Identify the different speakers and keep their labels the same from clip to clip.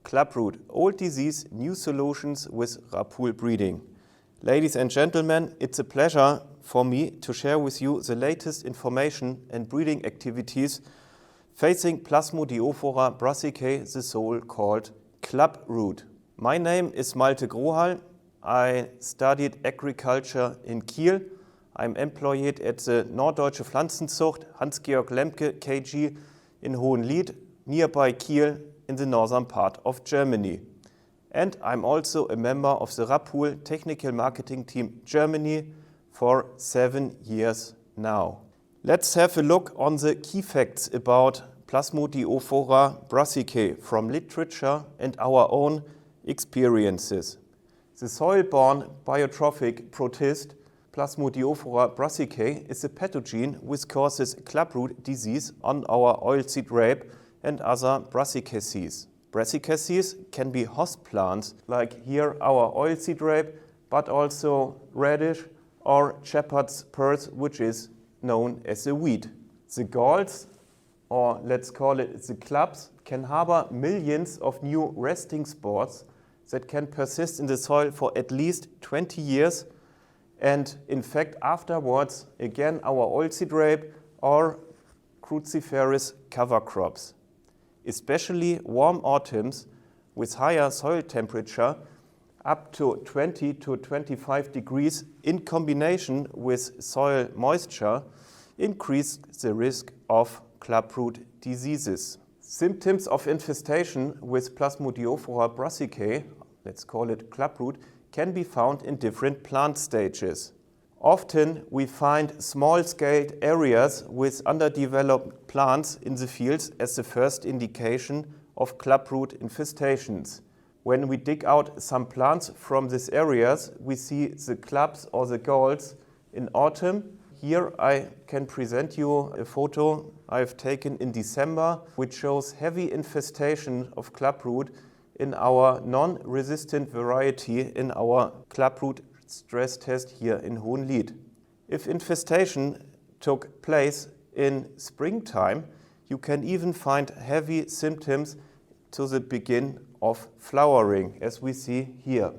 Speaker 1: Clubroot, old disease, new solutions with RAPOOL breeding. Ladies and gentlemen, it's a pleasure for me to share with you the latest information and breeding activities facing Plasmodiophora brassicae, the so-called clubroot. My name is Malte Grohall. I studied agriculture in Kiel. I'm employed at the Norddeutsche Pflanzenzucht Hans-Georg Lemke KG in Hohenlied, nearby Kiel in the northern part of Germany. And I'm also a member of the RAPOOL Technical Marketing Team Germany for 7 years now. Let's have a look on the key facts about Plasmodiophora brassicae from literature and our own experiences. The soil-borne biotrophic protist Plasmodiophora brassicae is a pathogen which causes clubroot disease on our oilseed rape and other brassicaceae. Brassicaceae can be host plants, like here our oilseed rape, but also radish or shepherd's purse, which is known as a weed. The galls, or let's call it the clubs, can harbor millions of new resting spores that can persist in the soil for at least 20 years. And in fact, afterwards, again, our oilseed rape or cruciferous cover crops. Especially warm autumns with higher soil temperature, up to 20 to 25 degrees, in combination with soil moisture, increase the risk of clubroot diseases. Symptoms of infestation with Plasmodiophora brassicae, let's call it clubroot, can be found in different plant stages. Often we find small-scaled areas with underdeveloped plants in the fields as the first indication of clubroot infestations. When we dig out some plants from these areas, we see the clubs or the galls in autumn. Here I can present you a photo I've taken in December, which shows heavy infestation of clubroot in our non-resistant variety in our clubroot stress test here in Hohenlied. If infestation took place in springtime, you can even find heavy symptoms to the begin of flowering, as we see here.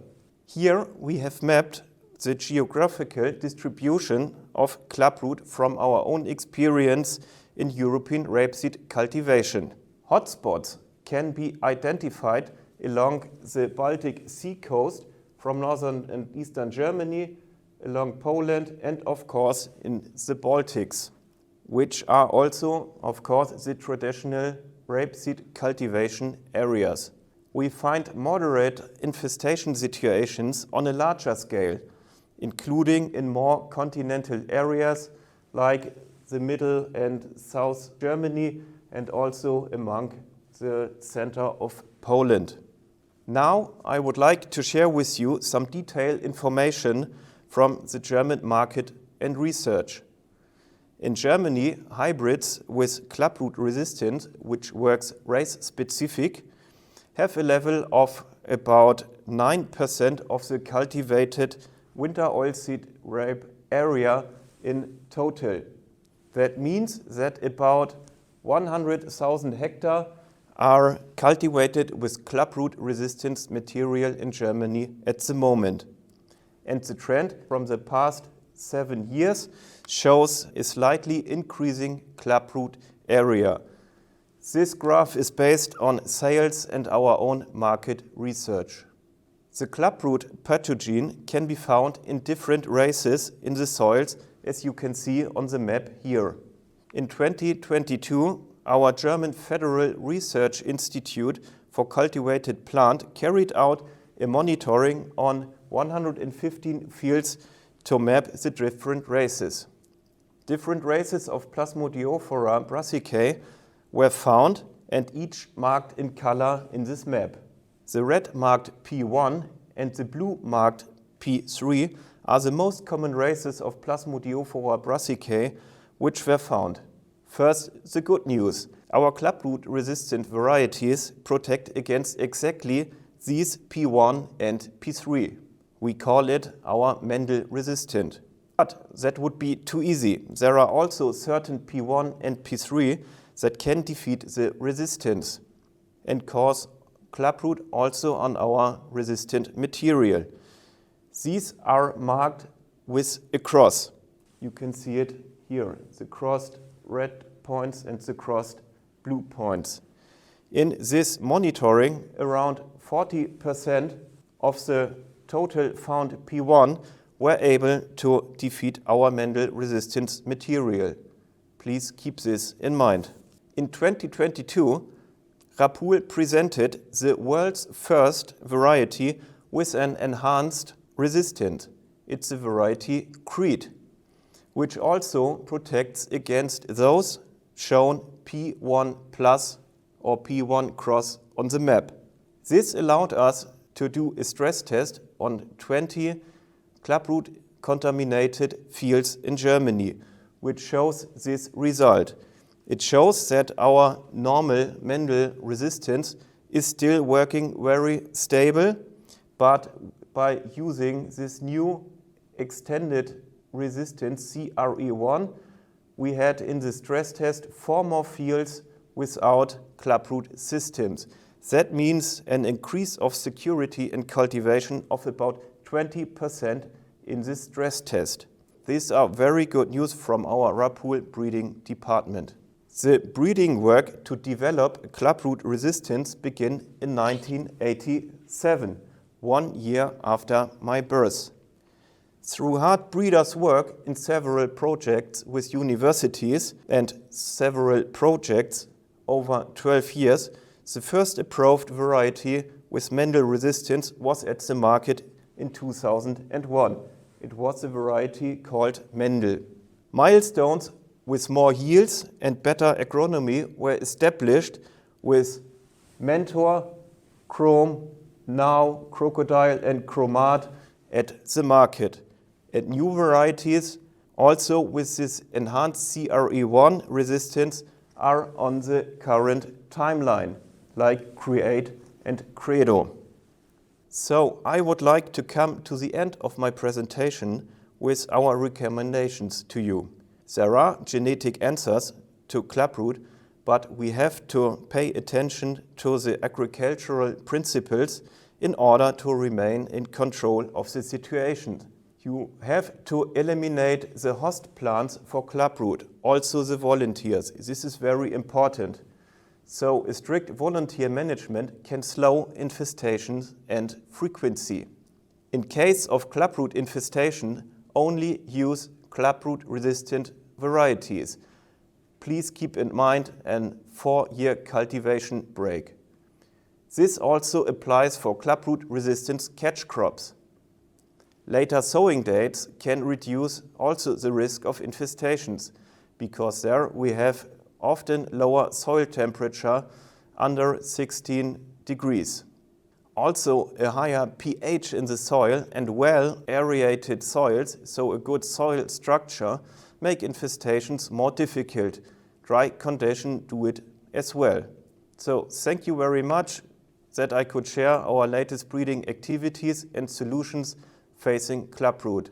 Speaker 1: Here we have mapped the geographical distribution of clubroot from our own experience in European rapeseed cultivation. Hotspots can be identified along the Baltic Sea coast from northern and eastern Germany, along Poland, and of course in the Baltics, which are also, of course, the traditional rapeseed cultivation areas. We find moderate infestation situations on a larger scale, including in more continental areas like the middle and south Germany and also among the center of Poland. Now I would like to share with you some detailed information from the German market and research. In Germany, hybrids with clubroot resistance, which works race-specific, have a level of about 9% of the cultivated winter oilseed rape area in total. That means that about 100,000 hectares are cultivated with clubroot resistance material in Germany at the moment. And the trend from the past 7 years shows a slightly increasing clubroot area. This graph is based on sales and our own market research. The clubroot pathogen can be found in different races in the soils, as you can see on the map here. In 2022, our German Federal Research Institute for Cultivated Plant carried out a monitoring on 115 fields to map the different races. Different races of Plasmodiophora brassicae were found and each marked in color in this map. The red marked P1 and the blue marked P3 are the most common races of Plasmodiophora brassicae which were found. First, the good news. Our clubroot-resistant varieties protect against exactly these P1 and P3. We call it our Mendel resistant. But that would be too easy. There are also certain P1 and P3 that can defeat the resistance and cause clubroot also on our resistant material. These are marked with a cross. You can see it here, the crossed red points and the crossed blue points. In this monitoring, around 40% of the total found P1 were able to defeat our Mendel resistance material. Please keep this in mind. In 2022, RAPOOl presented the world's first variety with an enhanced resistance. It's the variety Crete, which also protects against those shown P1 plus or P1 cross on the map. This allowed us to do a stress test on 20 clubroot contaminated fields in Germany, which shows this result. It shows that our normal Mendel resistance is still working very stable, but by using this new extended resistance CRE1, we had in the stress test 4 more fields without clubroot systems. That means an increase of security in cultivation of about 20% in this stress test. These are very good news from our RAPOOl breeding department. The breeding work to develop clubroot resistance began in 1987, 1 year after my birth. Through hard breeders' work in several projects with universities and several projects over 12 years, the first approved variety with Mendel resistance was at the market in 2001. It was a variety called Mendel. Milestones with more yields and better agronomy were established with Mentor, Chrome, Now, Crocodile and Chromat at the market. And new varieties, also with this enhanced CRE1 resistance, are on the current timeline, like Create and Credo. So I would like to come to the end of my presentation with our recommendations to you. There are genetic answers to clubroot, but we have to pay attention to the agricultural principles in order to remain in control of the situation. You have to eliminate the host plants for clubroot, also the volunteers. This is very important. So a strict volunteer management can slow infestations and frequency. In case of clubroot infestation, only use clubroot-resistant varieties. Please keep in mind a 4-year cultivation break. This also applies for clubroot-resistant catch crops. Later sowing dates can reduce also the risk of infestations, because there we have often lower soil temperature under 16 degrees. Also a higher pH in the soil and well aerated soils, so a good soil structure, make infestations more difficult. Dry conditions do it as well. So thank you very much that I could share our latest breeding activities and solutions facing clubroot.